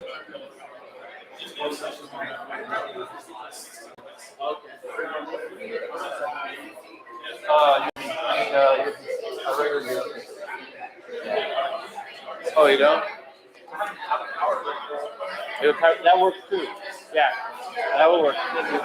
A regular USB. Oh, you don't? That works too. Yeah, that will work. Thank you.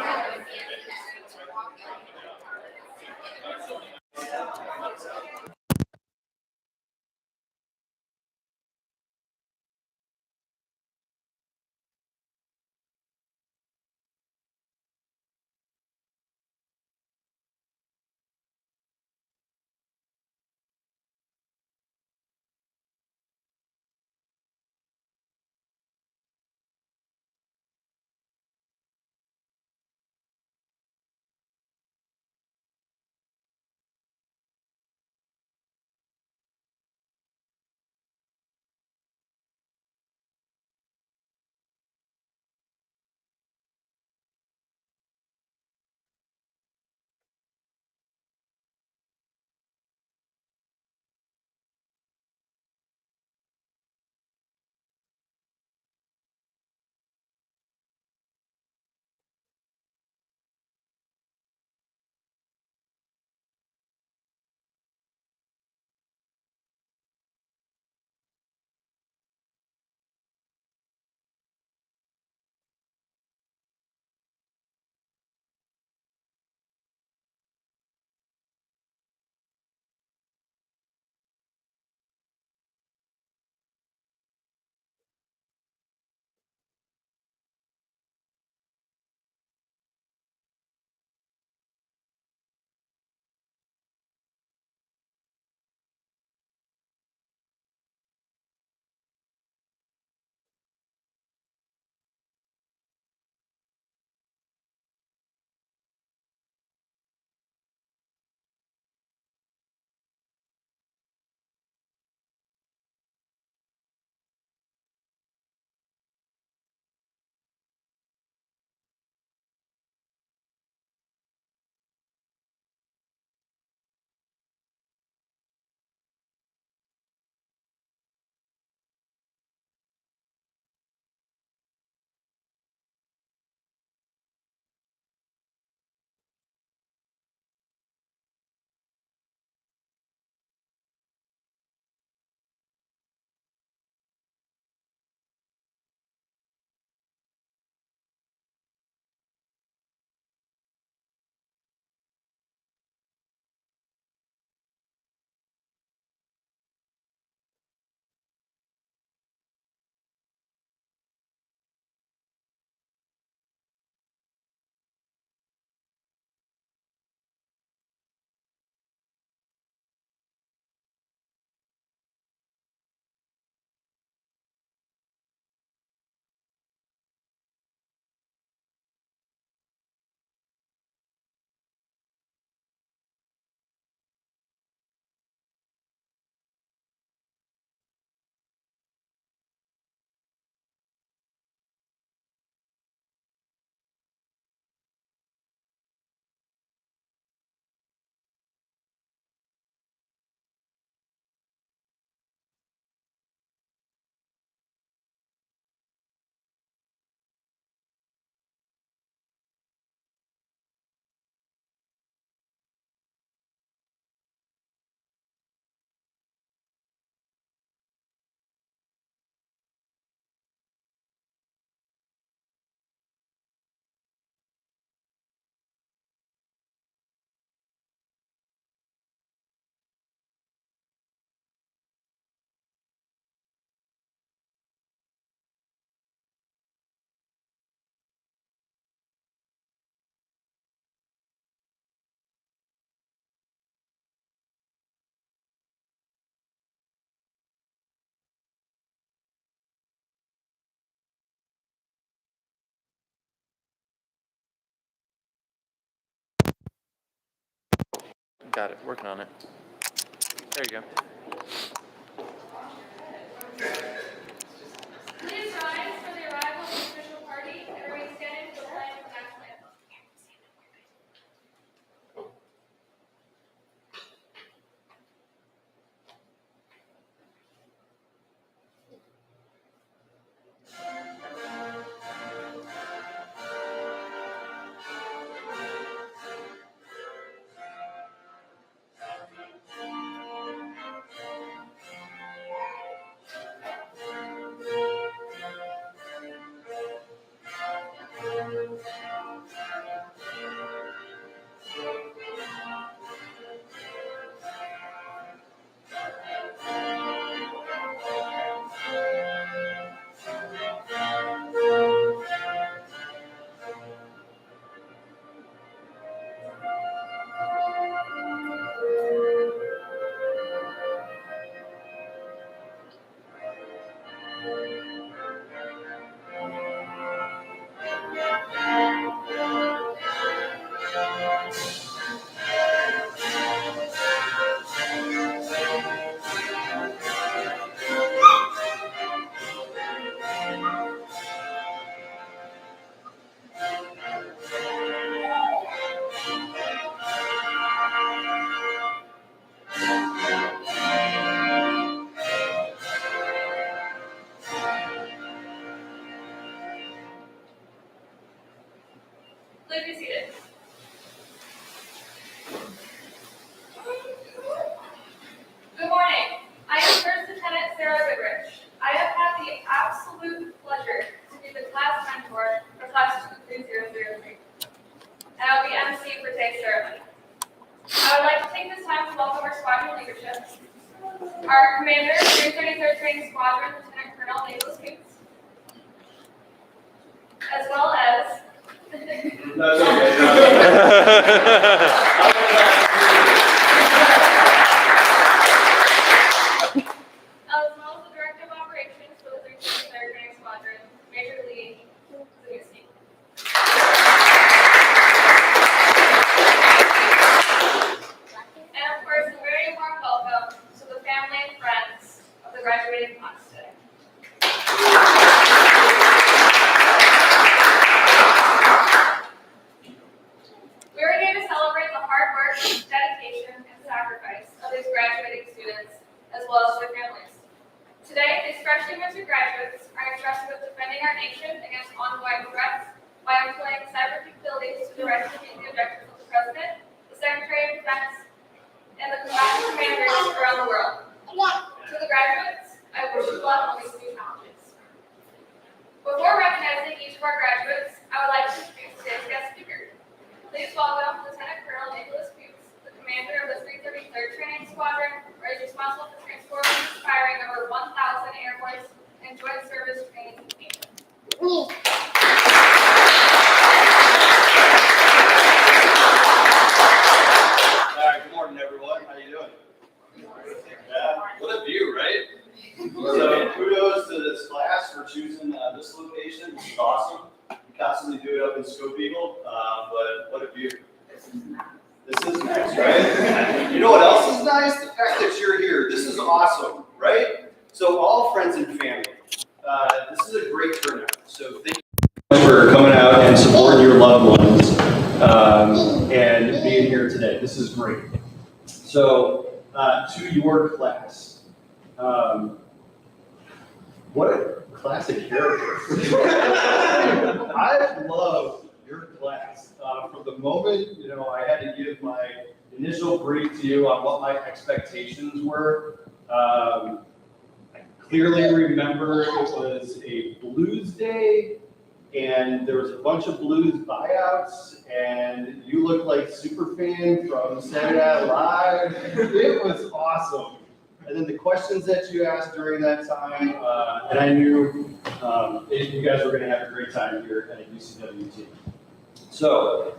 Got it. Working on it. There you go. Please rise for the arrival of the official party and remain standing for the flag of the national anthem. Please be seated. Good morning. I am First Lieutenant Sarah Goodrich. I have had the absolute pleasure to be the class mentor for Class 23003. And I will be MC for today's ceremony. I would like to take this time to welcome our squadron leadership. Our commander, 333rd Training Squadron, Lieutenant Colonel Nicholas Coots. As well as That's okay. the Director of Operations for the 333rd Training Squadron, Major Lee Zagusky. And of course, a very warm welcome to the family and friends of the graduating class today. We are here to celebrate the hard work, dedication, and sacrifice of these graduating students, as well as their families. Today, these freshly minted graduates are entrusted with defending our nation against ongoing threats by employing cyber capabilities to directly meet the objectives of the President, the Secretary of Defense, and the combatant commanders around the world. To the graduates, I wish you luck on these new challenges. Before recognizing each of our graduates, I would like to introduce today's guest speaker. Please welcome Lieutenant Colonel Nicholas Coots, the commander of the 333rd Training Squadron, where he's responsible for transporting and inspiring over 1,000 Air Force and Joint Service training teams. All right, good morning, everyone. How you doing? Yeah, what a view, right? So kudos to this class for choosing this location. This is awesome. We constantly do it up in Scope Eagle, but what a view. This is nice, right? You know what else is nice? The fact that you're here. This is awesome, right? So all friends and family, this is a great turnout. So thank you for coming out and supporting your loved ones and being here today. This is great. So to your class, what a classic character. I love your class. From the moment, I had to give my initial brief to you on what my expectations were. I clearly remember it was a blues day, and there was a bunch of blues buyouts, and you looked like Superfan from Saturday Night Live. It was awesome. And then the questions that you asked during that time, and I knew you guys were going to have a great time here at UCWT. So,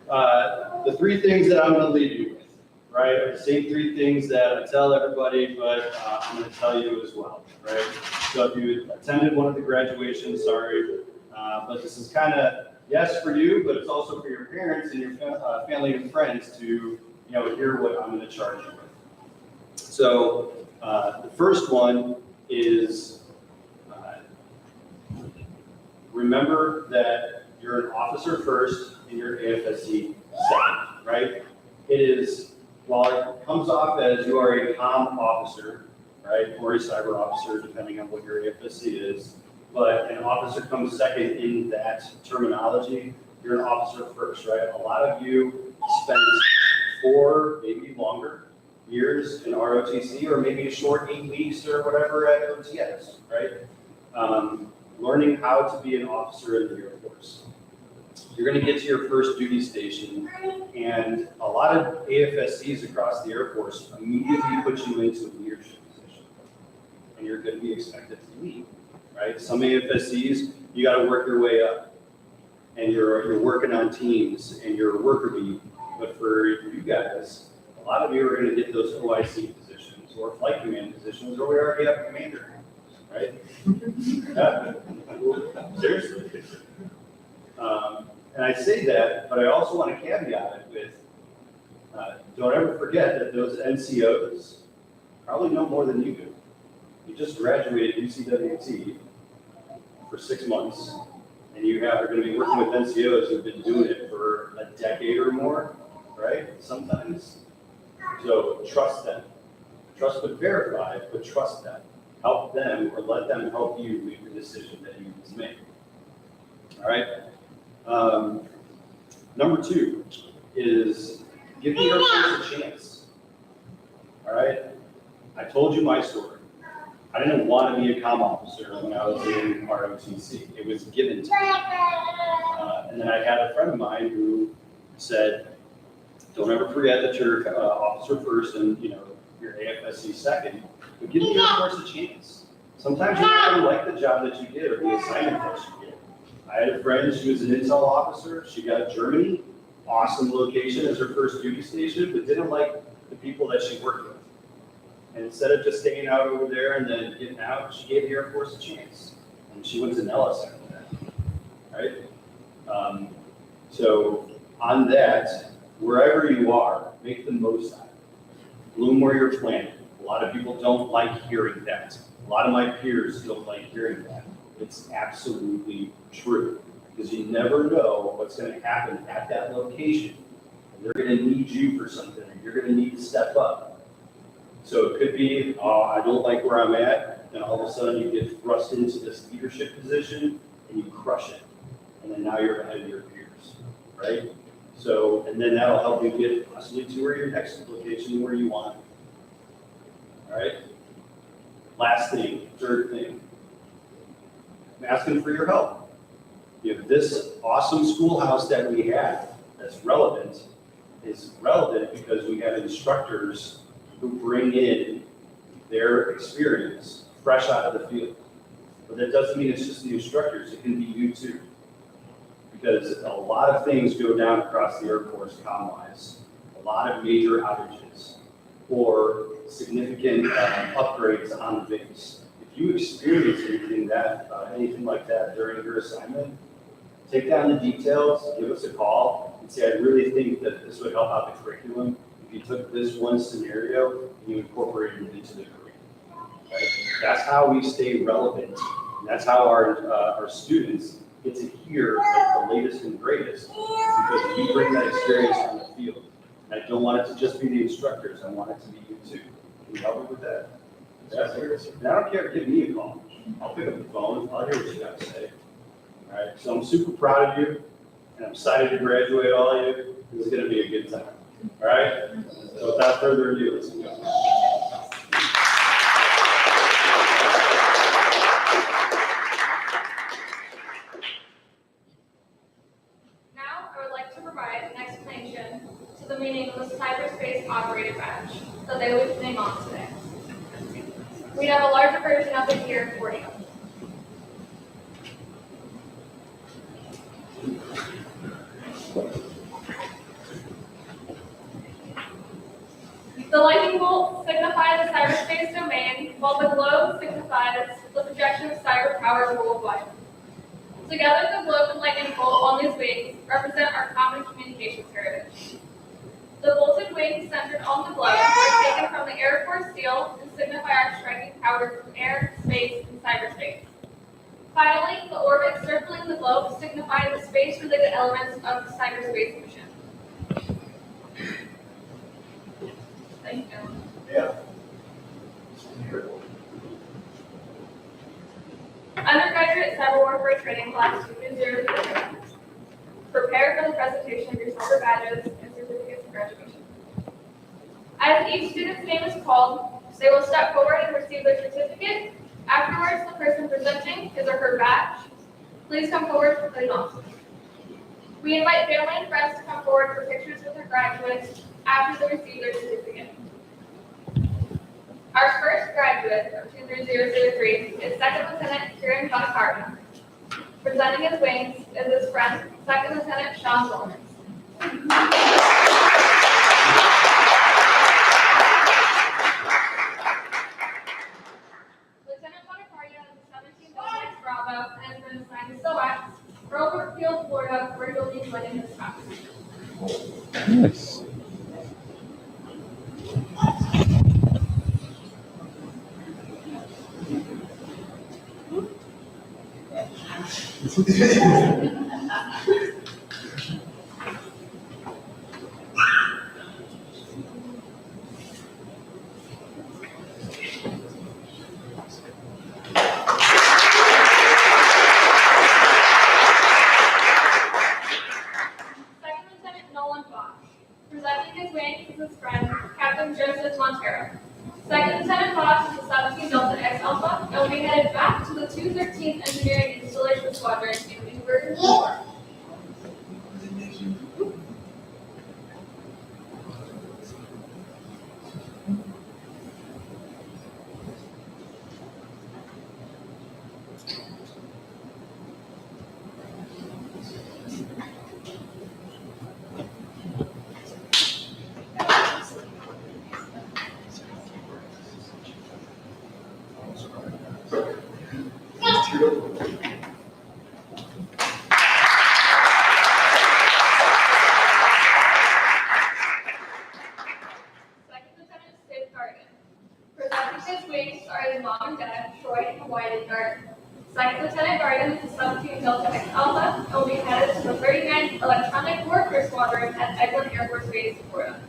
the three things that I'm going to leave you with, right, are the same three things that I tell everybody, but I'm going to tell you as well, right? So if you attended one of the graduations, sorry, but this is kind of, yes, for you, but it's also for your parents and your family and friends to, hear what I'm going to charge you with. So the first one is remember that you're an officer first and you're AFSC second, right? It is, while it comes off as you are a comm officer, right, or a cyber officer, depending on what your AFSC is, but an officer comes second in that terminology, you're an officer first, right? A lot of you spend 4, maybe longer, years in ROTC, or maybe a short 8 weeks or whatever at OTS, right? Learning how to be an officer in the Air Force. You're going to get to your first duty station, and a lot of AFSCs across the Air Force immediately put you into a leadership position, and you're going to be expected to lead, right? Some AFSCs, you got to work your way up, and you're working on teams, and you're a worker bee. But for you guys, a lot of you are going to get those OIC positions or flight command positions, or we already have a commander, right? Yeah. Seriously. And I say that, but I also want to caveat it with, don't ever forget that those NCOs probably know more than you do. You just graduated UCWT for 6 months, and are going to be working with NCOs who've been doing it for a decade or more, right? Sometimes. So trust them. Trust but verify, but trust them. Help them or let them help you make the decision that you need to make. All right? Number 2 is give the Air Force a chance. All right? I told you my story. I didn't want to be a comm officer when I was in ROTC. It was given to me. And then I had a friend of mine who said, don't ever forget that you're officer first and you're AFSC second, but give the Air Force a chance. Sometimes you're not going to like the job that you get or the assignment that you get. I had a friend, she was an intel officer. She got Germany, awesome location as her first duty station, but didn't like the people that she worked with. And instead of just staying out over there and then getting out, she gave the Air Force a chance. And she went to Nellis after that, right? So on that, wherever you are, make the most out of it. Bloom where you're planted. A lot of people don't like hearing that. A lot of my peers don't like hearing that. It's absolutely true, because you never know what's going to happen at that location. And they're going to need you for something, and you're going to need to step up. So it could be, I don't like where I'm at, and all of a sudden you get thrust into this leadership position and you crush it. And then now you're ahead of your peers, right? So, and then that'll help you get possibly to where your next location where you want. All right? Last thing, third thing. I'm asking for your help. If this awesome schoolhouse that we have that's relevant is relevant because we have instructors who bring in their experience fresh out of the field. But that doesn't mean it's just the instructors, it can be you too. Because a lot of things go down across the Air Force comm-wise. A lot of major outages or significant upgrades on the base. If you experience anything like that during your assignment, take down the details, give us a call, and say, I really think that this would help out the curriculum. If you took this one scenario and you incorporated it into the curriculum, right? That's how we stay relevant. And that's how our students get to hear like the latest and greatest, because we bring that experience on the field. And I don't want it to just be the instructors. I want it to be you too. Can you help me with that? Yeah, and I don't care, give me a call. I'll pick up the phone. I'll hear what you got to say. All right. So I'm super proud of you, and I'm excited to graduate all of you. This is going to be a good time. All right. So without further ado, let's go. Now, I would like to provide an explanation to the meaning of the cyberspace operator badge that they will be putting on today. We have a larger version of it here for you. The lightning bolt signifies the cyberspace domain, while the globe signifies the projection of cyber powers worldwide. Together, the globe and lightning bolt on these wings represent our common communications heritage. The bolted wings centered on the globe are taken from the Air Force seal and signify our striking powers from air, space, and cyberspace. Finally, the orbit circling the globe signifies the space-related elements of the cyberspace mission. Thank you. Yeah. Undergraduate Cyber Warfare Training Class 2003. Prepare for the presentation of your silver badges and certificates of graduation. As each student's name is called, they will step forward and receive their certificate. Afterwards, the person presenting his or her badge, please come forward for the announcement. We invite family and friends to come forward for pictures with their graduates after they receive their certificate. Our first graduate of 23003 is Second Lieutenant Kieran Banakarta. Presenting his wings is his friend, Second Lieutenant Sean Williams. Lieutenant Banakarta is a 17th Bravo and has been assigned to SOAS, Robert Field, Florida, where he'll be joining his class. Nice. Second Squadron in Newburgh, New York. Second Lieutenant Sid Garden. Presenting his wings are his mom and dad, Troy and Wyatt Garden. Second Lieutenant Garden is a 17 Delta X Alpha and will be headed to the 39th Electronic Warfare Squadron at Eglin Air Force Base, Florida.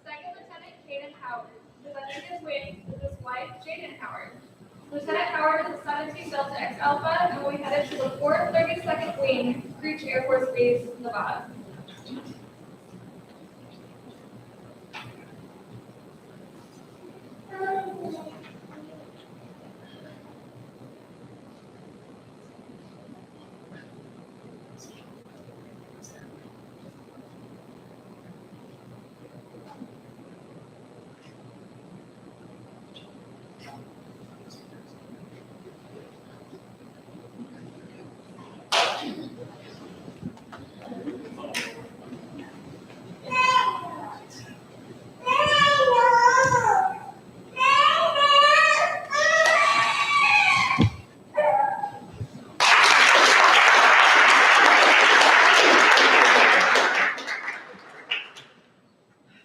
Second Lieutenant Caden Howard. Presenting his wings is his wife, Jaden Howard. Lieutenant Howard is a 17 Delta X Alpha and will be headed to the 432nd Wing, Creech Air Force Base, Nevada.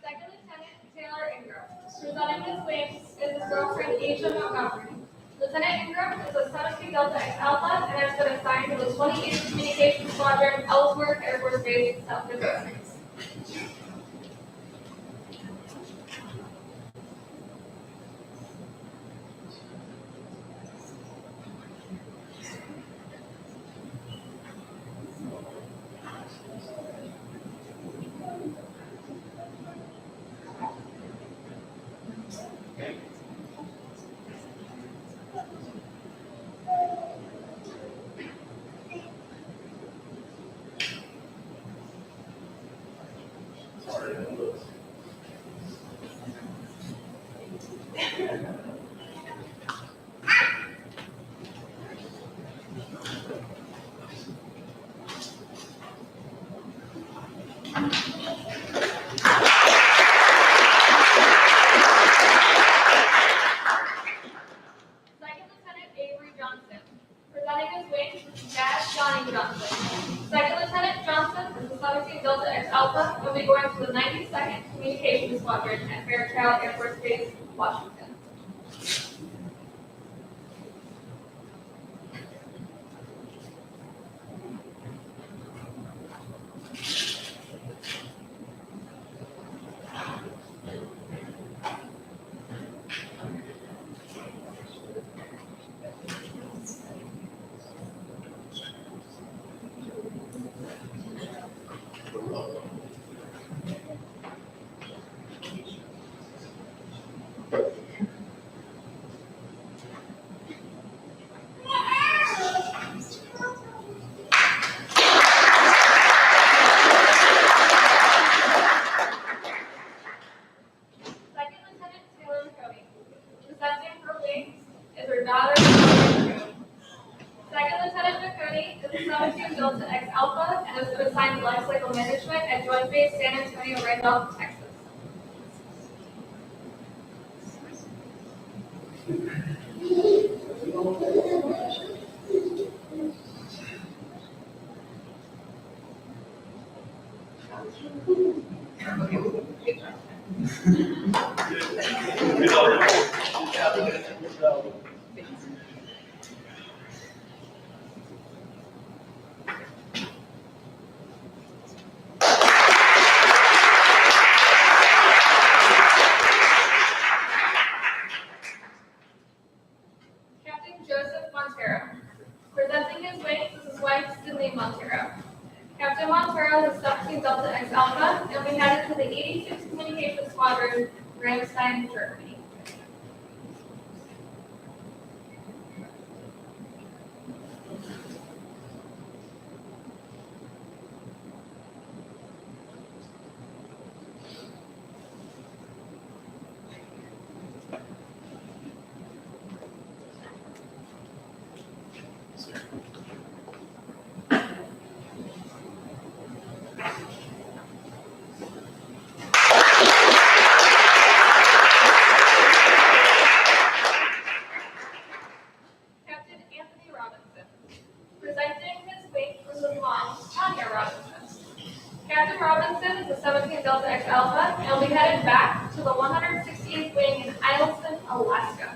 Second Lieutenant Taylor Ingram. Presenting his wings is his girlfriend, Asia Montgomery. Lieutenant Ingram is a 17 Delta X Alpha and has been assigned to the 28th Communications Squadron, Ellsworth Air Force Base, South Dakota. Second Lieutenant Avery Johnson. Presenting his wings is his dad, Johnny Johnson. Second Lieutenant Johnson is the 17 Delta X Alpha and will be going to the 92nd Communications Squadron at Fairchild Air Force Base, Washington. University of San Antonio, Randolph, Texas. Captain Joseph Montero. Presenting his wings is his wife, Sydney Montero. Captain Montero is a 17 Delta X Alpha, and we headed to the 86th Communications Squadron, Ramstein, Germany. Captain Anthony Robinson. Presenting his wing was his mom, Tanya Robinson. Captain Robinson is a 17 Delta X Alpha, and we headed back to the 168th wing in Eielson, Alaska.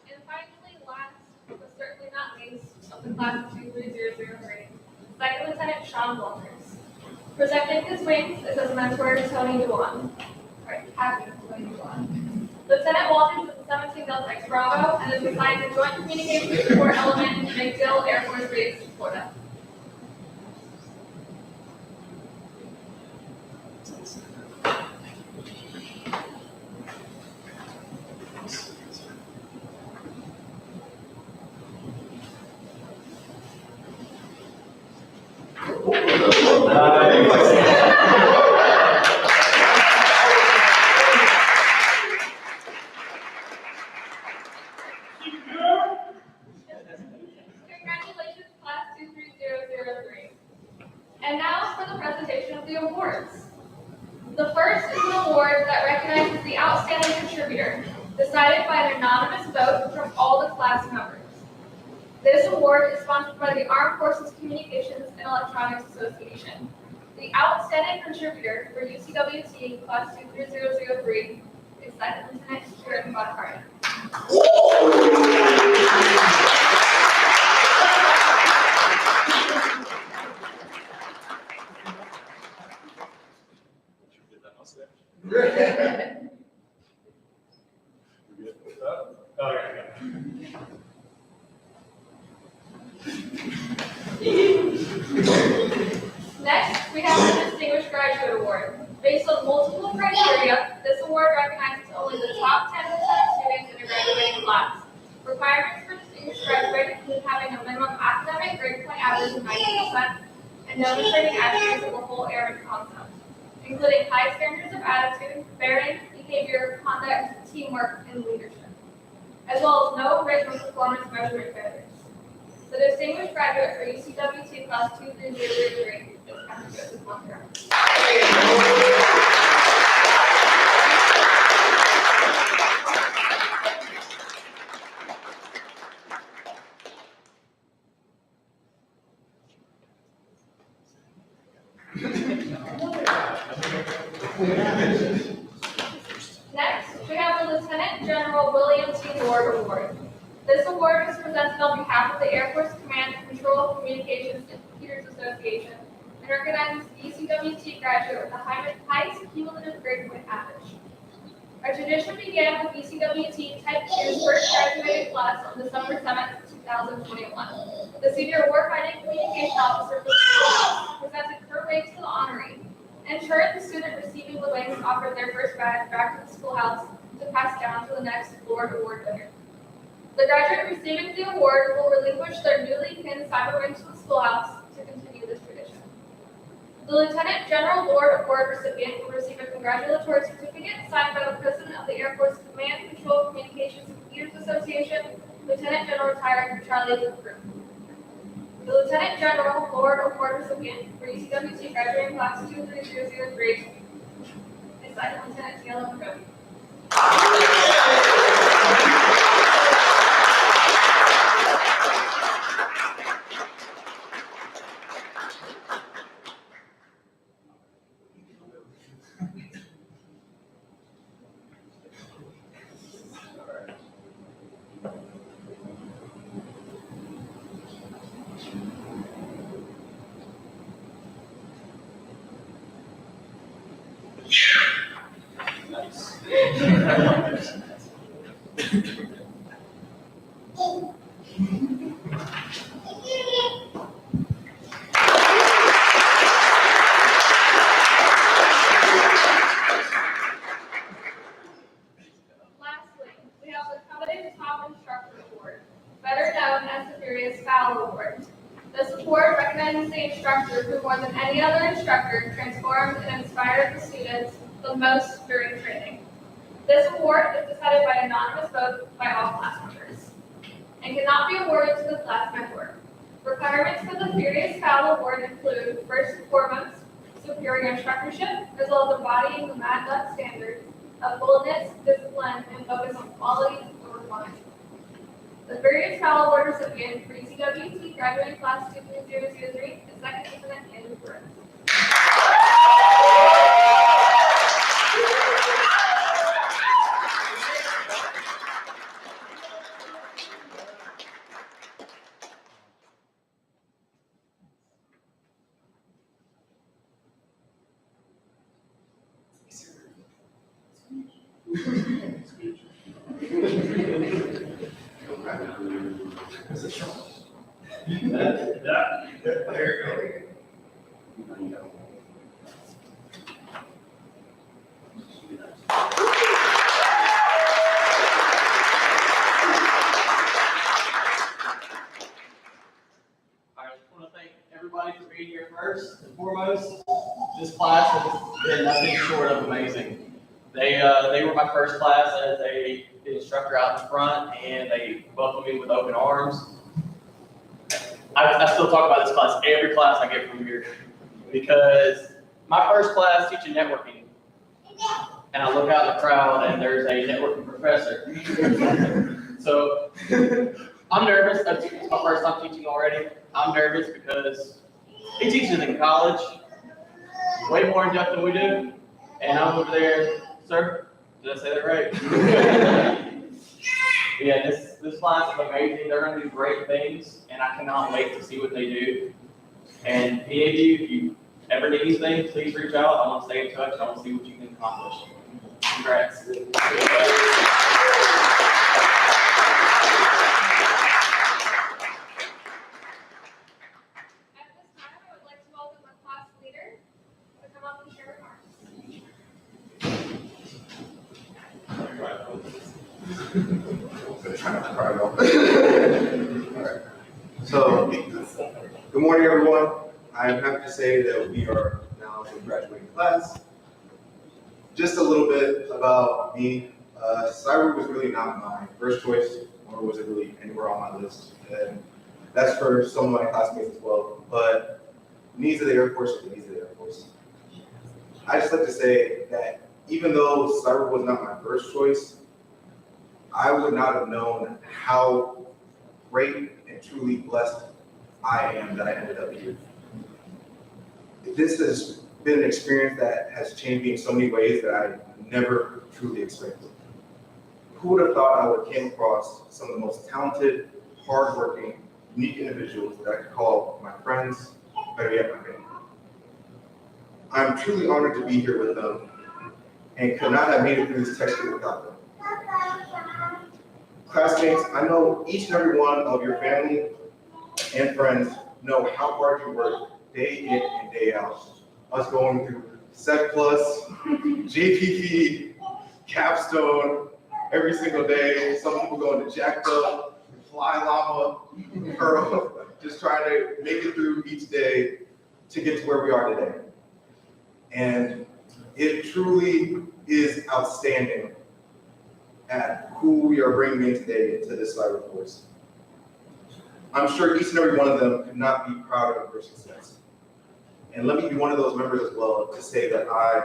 And finally, last but certainly not least, of the class of 23003, Second Lieutenant Sean Walters. Presenting his wings is his mentor, Tony Duan. Right, Captain Tony Duan. Lieutenant Walters is a 17 Delta X Bravo and is assigned to Joint Communications Support Element in MacDill Air Force Base, Florida. Congratulations, class 23003. And now for the presentation of the awards. The first is an award that recognizes the outstanding contributor, decided by an anonymous vote from all the class members. This award is sponsored by the Armed Forces Communications and Electronics Association. The outstanding contributor for UCWT class 23003 is Second Lieutenant Stuart Bonaparte. Next, we have the Distinguished Graduate Award. Based on multiple criteria, this award recognizes only the top 10% of students in a graduating class. Requirements for distinguished graduate include having a minimum academic grade point average of 90% and demonstrating attributes of the whole airman concept, including high standards of attitude, bearing, behavior, conduct, teamwork, and leadership, as well as no written performance measurement failures. The distinguished graduate for UCWT class 23003 is Captain Joseph Montero. Next, we have the Lieutenant General William Award Award. This award is presented on behalf of the Air Force Command, Control, Communications, and Computers Association and recognizes ECWT graduate with the highest cumulative grade point average. Our tradition began with ECWT Type 2's first graduating class on December 7th, 2021. The senior warfighting communication officer for the school presented her wings to the honoree. In turn, the student receiving the wings offered their first badge back to the schoolhouse to pass down to the next Lord Award winner. The graduate receiving the award will relinquish their newly pinned cyber rings to the schoolhouse to continue this tradition. The Lieutenant General Lord Award recipient will receive a congratulatory certificate signed by the President of the Air Force Command, Control, Communications, and Computers Association, Lieutenant General retired Charlie Cooper. The Lieutenant General Lord Award recipient for ECWT graduating class 23003 is Second Lieutenant Taylor McCoy. Lastly, we have the coveted Top Instructor Award, better known as the Furious Fowl Award. This award recognizes the instructor who, more than any other instructor, transformed and inspired the students the most during training. This award is decided by anonymous vote by all class members and cannot be awarded to the class member. Requirements for the Furious Fowl Award include, first and foremost, superior instructorship, as well as embodying the Mad Duck standards of boldness, discipline, and focus on quality over quantity. The Furious Fowl Award recipient for ECWT graduating class 23003 is Second Lieutenant Andrew Burns. There you go. I just want to thank everybody for being here first and foremost. This class has been nothing short of amazing. They were my first class as a instructor out in front, and they welcomed me with open arms. I still talk about this class every class I get from here because my first class teaching networking, and I look out in the crowd and there's a networking professor. So I'm nervous. It's my first time teaching already. I'm nervous because he teaches in college, way more in depth than we do, and I'm over there, sir, did I say that right? Yeah, this class is amazing. They're going to do great things, and I cannot wait to see what they do. And any of you, if you ever need anything, please reach out. I want to stay in touch. I want to see what you can accomplish. Congrats. At this time, I would like to welcome the class leader to come up and share remarks. Alright. So, good morning, everyone. I am happy to say that we are now in graduating class. Just a little bit about me. Cyber was really not my first choice, nor was it really anywhere on my list. And that's for some of my classmates as well. But needs of the Air Force are the needs of the Air Force. I just like to say that even though cyber was not my first choice, I would not have known how great and truly blessed I am that I ended up here. This has been an experience that has changed me in so many ways that I never truly expected. who would have thought I would have came across some of the most talented, hardworking, unique individuals that I could call my friends, better yet, my family. I'm truly honored to be here with them and could not have made it through this textbook without them. Classmates, I know each and every one of your family and friends know how hard you work day in and day out. Us going through Sec Plus, JPP, Capstone, every single day. Some people going to Jacked Up, Fly Llama, Pearl, just trying to make it through each day to get to where we are today. And it truly is outstanding at who we are bringing in today into this cyber force. I'm sure each and every one of them could not be prouder of their success. And let me be one of those members as well to say that I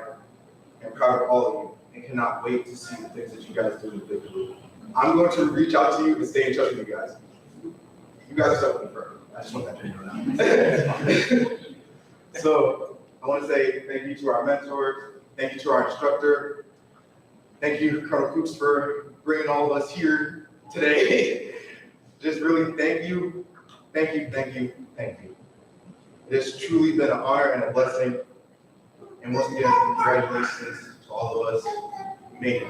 am proud of all of you and cannot wait to see the things that you guys do individually. I'm going to reach out to you and stay in touch with you guys. You guys are self-confirmed. I just want that to be known. So I want to say thank you to our mentors, thank you to our instructor, thank you, Colonel Coops, for bringing all of us here today. Just really thank you, thank you, thank you, thank you. It has truly been an honor and a blessing. And once again, congratulations to all of us. We made it.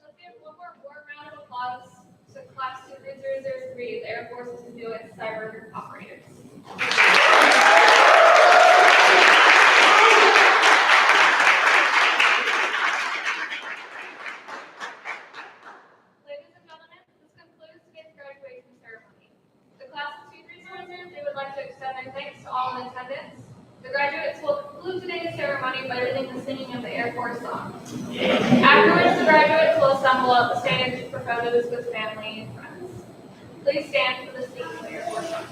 Let's give one more warm round of applause to Class 23003, the Air Force's newest cyber operators. Ladies and gentlemen, this concludes today's graduation ceremony. The Class of 2300, they would like to extend their thanks to all in attendance. The graduates will conclude today's ceremony by leading the singing of the Air Force song. Afterwards, the graduates will assemble at the stage for photos with family and friends. Please stand for the singing of the Air Force song.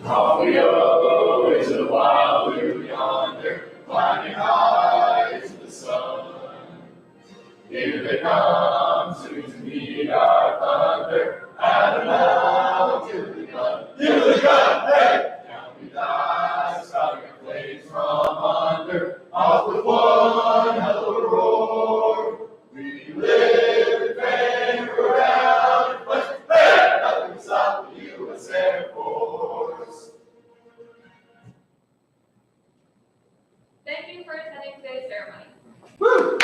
Romeo is a wild blue yonder, climbing high to the sun. Here they come soon to meet our thunder, at a mouth to the gun. To the gun, hey! Down we dive, spouting our flames from under, off with one hell of a roar. We live in fame, we're down in flesh, hey! Nothing can stop the U.S. Air Force. Thank you for attending today's ceremony. Woo!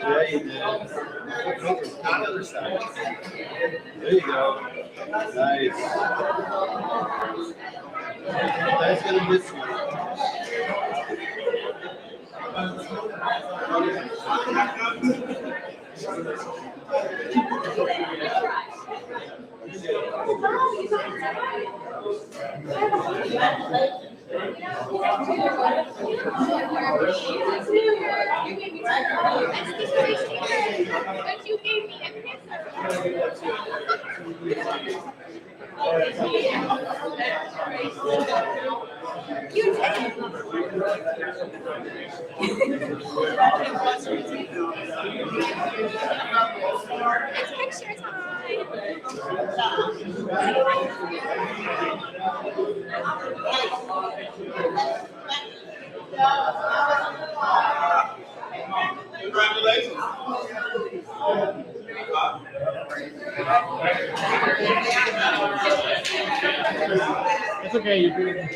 Yeah, you did. On the other side. There you go. Nice. That's gonna miss you. But you gave me a You It's picture Congratulations. It's okay, you're doing it.